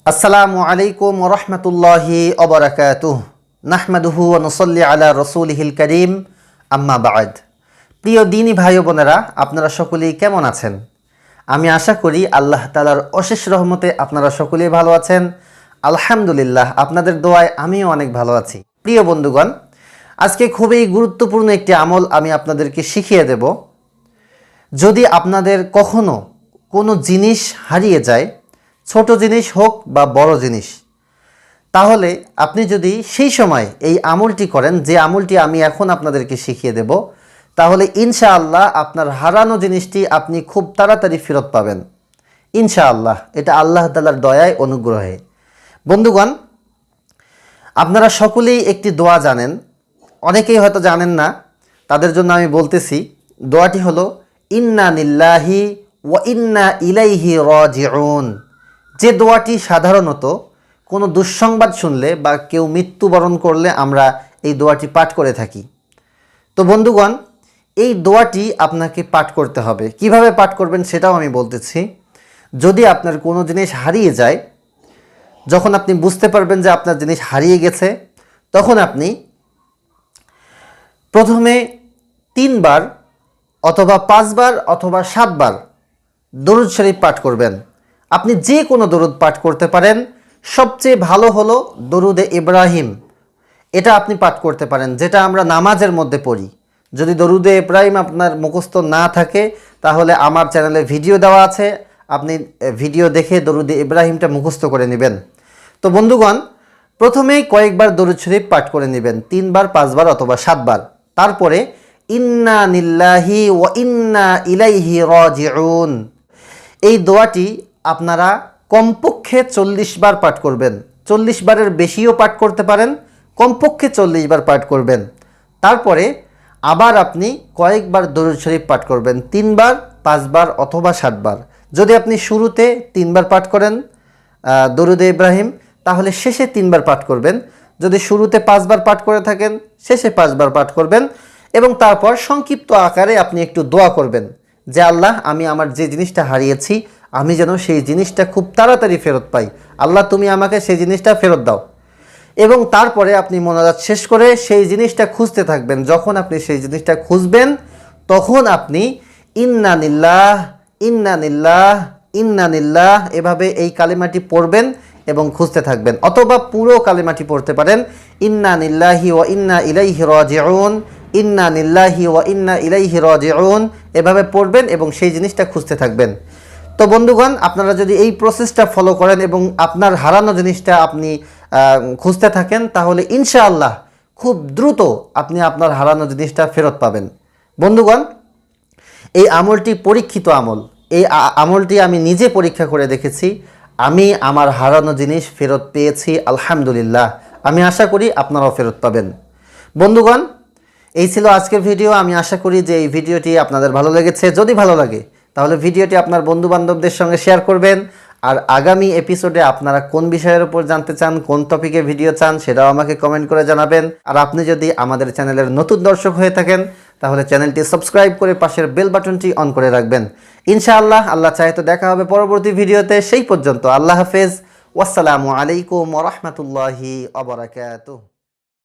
আসসালামু আলাইকুম ওয়া রাহমাতুল্লাহি ওয়া বারাকাতুহু নাহমাদুহু ওয়া নুসাল্লি আলা রাসূলিহিল কারীম আম্মা বা'দ। প্রিয় দিনী ভাই ও বোনেরা, আপনারা সকলেই কেমন আছেন? আমি আশা করি আল্লাহ তাআলার অশেষ রহমতে আপনারা সকলেই ভালো আছেন। আলহামদুলিল্লাহ, আপনাদের দোয়ায় আমিও অনেক ভালো আছি। প্রিয় বন্ধুগণ, আজকে খুবই গুরুত্বপূর্ণ একটি আমল আমি আপনাদেরকে শিখিয়ে দেব। যদি আপনাদের কখনো কোনো জিনিস হারিয়ে যায়, ছোট জিনিস হোক বা বড় জিনিস, তাহলে আপনি যদি সেই সময় এই আমলটি করেন, যে আমলটি আমি এখন আপনাদেরকে শিখিয়ে দেব, তাহলে ইনশাআল্লাহ আপনার হারানো জিনিসটি আপনি খুব তাড়াতাড়ি ফেরত পাবেন ইনশাআল্লাহ। এটা আল্লাহ তাআলার দয়ায় অনুগ্রহে। বন্ধুগণ, আপনারা সকলেই একটি দোয়া জানেন, অনেকেই হয়তো জানেন না, তাদের জন্য আমি বলতেছি। দোয়াটি হলো ইন্না লিল্লাহি ওয়া ইন্না ইলাইহি রাজিউন। যে দোয়াটি সাধারণত কোনো দুঃসংবাদ শুনলে বা কেউ মৃত্যুবরণ করলে আমরা এই দোয়াটি পাঠ করে থাকি। তো বন্ধুগণ, এই দোয়াটি আপনাকে পাঠ করতে হবে। কিভাবে পাঠ করবেন সেটাও আমি বলতেছি। যদি আপনার কোনো জিনিস হারিয়ে যায়, যখন আপনি বুঝতে পারবেন যে আপনার জিনিস হারিয়ে গেছে, তখন আপনি প্রথমে 3 বার অথবা 5 বার অথবা 7 বার দরুদ শরীফ পাঠ করবেন। আপনি যে কোনো দরুদ পাঠ করতে পারেন। সবচেয়ে ভালো হলো দরুদে ইব্রাহিম। এটা আপনি পাঠ করতে পারেন, যেটা আমরা নামাজের মধ্যে পড়ি। যদি দরুদে ইব্রাহিম আপনার মুখস্থ না থাকে, তাহলে আমার চ্যানেলে ভিডিও দেওয়া আছে, আপনি ভিডিও দেখে দরুদে ইব্রাহিমটা মুখস্থ করে নেবেন। তো বন্ধুগণ, প্রথমেই কয়েকবার দরুদ শরীফ পাঠ করে নেবেন, 3 বার 5 বার অথবা 7 বার। তারপরে ইন্না লিল্লাহি ওয়া ইন্না ইলাইহি রাজিউন, এই দোয়াটি আপনারা কমপক্ষে 40 বার পাঠ করবেন। 40 বারের বেশিও পাঠ করতে পারেন, কমপক্ষে 40 বার পাঠ করবেন। তারপরে আবার আপনি কয়েকবার দরুদ শরীফ পাঠ করবেন, 3 বার 5 বার অথবা 7 বার। যদি আপনি শুরুতে 3 বার পাঠ করেন দরুদে ইব্রাহিম, তাহলে শেষে 3 বার পাঠ করবেন। যদি শুরুতে 5 বার পাঠ করে থাকেন, শেষে 5 বার পাঠ করবেন। এবং তারপর সংক্ষিপ্ত আকারে আপনি একটু দোয়া করবেন যে আল্লাহ, আমি আমার যে জিনিসটা হারিয়েছি, আমি যেন সেই জিনিসটা খুব তাড়াতাড়ি ফেরত পাই। আল্লাহ, তুমি আমাকে সেই জিনিসটা ফেরত দাও। এবং তারপরে আপনি মোনাজাত শেষ করে সেই জিনিসটা খুঁজতে থাকবেন। যখন আপনি সেই জিনিসটা খুঁজবেন, তখন আপনি ইন্না লিল্লাহ ইন্না লিল্লাহ ইন্না লিল্লাহ এভাবে এই কালিমাটি পড়বেন এবং খুঁজতে থাকবেন। অথবা পুরো কালিমাটি পড়তে পারেন, ইন্না লিল্লাহি ওয়া ইন্না ইলাইহি রাজিউন, ইন্না লিল্লাহি ওয়া ইন্না ইলাইহি রাজিউন, এভাবে পড়বেন এবং সেই জিনিসটা খুঁজতে থাকবেন। তো বন্ধুগণ, আপনারা যদি এই প্রসেসটা ফলো করেন এবং আপনার হারানো জিনিসটা আপনি খুঁজতে থাকেন, তাহলে ইনশাআল্লাহ খুব দ্রুত আপনি আপনার হারানো জিনিসটা ফেরত পাবেন। বন্ধুগণ, এই আমলটি পরীক্ষিত আমল। এই আমলটি আমি নিজে পরীক্ষা করে দেখেছি। আমি আমার হারানো জিনিস ফেরত পেয়েছি আলহামদুলিল্লাহ। আমি আশা করি আপনারাও ফেরত পাবেন। বন্ধুগণ, এই ছিল আজকের ভিডিও। আমি আশা করি যে এই ভিডিওটি আপনাদের ভালো লেগেছে। যদি ভালো লাগে, তাহলে ভিডিওটি আপনার বন্ধুবান্ধবদের সঙ্গে শেয়ার করবেন। আর আগামী এপিসোডে আপনারা কোন বিষয়ের উপর জানতে চান, কোন টপিকে ভিডিও চান, সেটাও আমাকে কমেন্ট করে জানাবেন। আর আপনি যদি আমাদের চ্যানেলের নতুন দর্শক হয়ে থাকেন, তাহলে চ্যানেলটি সাবস্ক্রাইব করে পাশের বেল বাটনটি অন করে রাখবেন। ইনশাআল্লাহ, আল্লাহ চাহে তো দেখা হবে পরবর্তী ভিডিওতে। সেই পর্যন্ত আল্লাহ হাফেজ। ওয়াসসালামু আলাইকুম ওয়া রাহমাতুল্লাহি ওয়া বারাকাতুহু।